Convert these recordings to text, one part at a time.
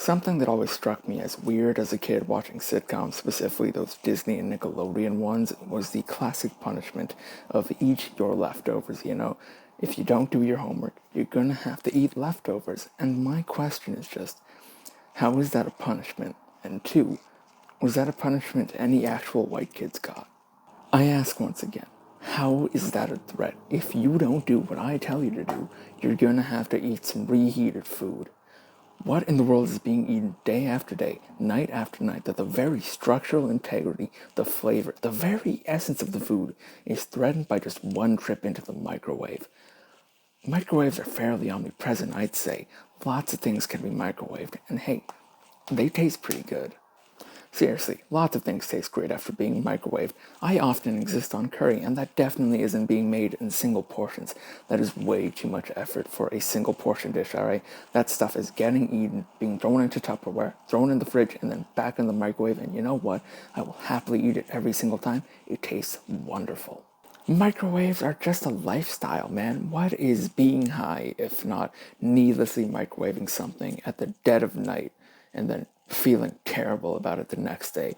Something that always struck me as weird as a kid watching sitcoms, specifically those Disney and Nickelodeon ones, was the classic punishment of eat your leftovers. If you don't do your homework, you're gonna have to eat leftovers. And my question is just, how is that a punishment? And two, was that a punishment any actual white kids got? I ask once again, how is that a threat? If you don't do what I tell you to do, you're gonna have to eat some reheated food. What in the world is being eaten day after day, night after night, that the very structural integrity, the flavor, the very essence of the food is threatened by just one trip into the microwave? Microwaves are fairly omnipresent, I'd say. Lots of things can be microwaved, and hey, they taste pretty good. Seriously, lots of things taste great after being microwaved. I often insist on curry, and that definitely isn't being made in single portions. That is way too much effort for a single portion dish, alright? That stuff is getting eaten, being thrown into Tupperware, thrown in the fridge, and then back in the microwave, and you know what? I will happily eat it every single time. It tastes wonderful. Microwaves are just a lifestyle, man. What is being high if not needlessly microwaving something at the dead of night and then feeling terrible about it the next day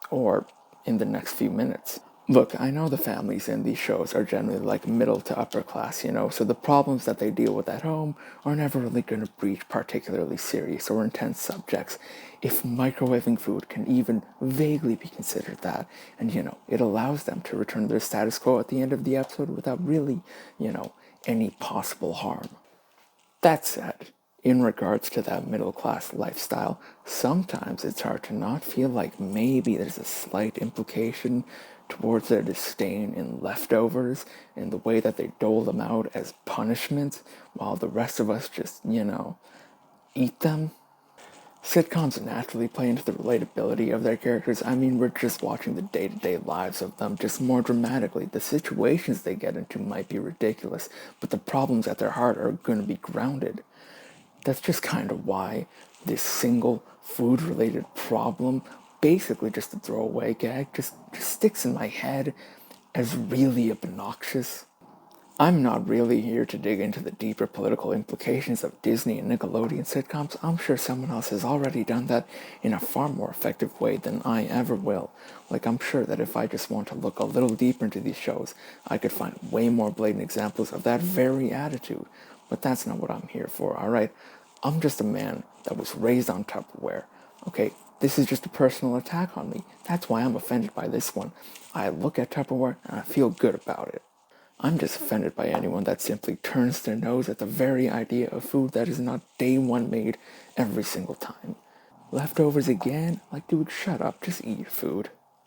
or in the next few minutes? Look, I know the families in these shows are generally like middle to upper class, so the problems that they deal with at home are never really going to breach particularly serious or intense subjects. If microwaving food can even vaguely be considered that, and it allows them to return to their status quo at the end of the episode without really, any possible harm. That said, in regards to that middle class lifestyle, sometimes it's hard to not feel like maybe there's a slight implication towards their disdain in leftovers and the way that they dole them out as punishment while the rest of us just, eat them. Sitcoms naturally play into the relatability of their characters. I mean, we're just watching the day-to-day lives of them, just more dramatically. The situations they get into might be ridiculous, but the problems at their heart are going to be grounded. That's just kind of why this single food-related problem, basically just a throwaway gag, just sticks in my head as really obnoxious. I'm not really here to dig into the deeper political implications of Disney and Nickelodeon sitcoms. I'm sure someone else has already done that in a far more effective way than I ever will. Like, I'm sure that if I just want to look a little deeper into these shows, I could find way more blatant examples of that very attitude. But that's not what I'm here for, alright? I'm just a man that was raised on Tupperware. Okay, this is just a personal attack on me. That's why I'm offended by this one. I look at Tupperware and I feel good about it. I'm just offended by anyone that simply turns their nose at the very idea of food that is not day one made every single time. Leftovers again? Like, dude, shut up. Just eat your food.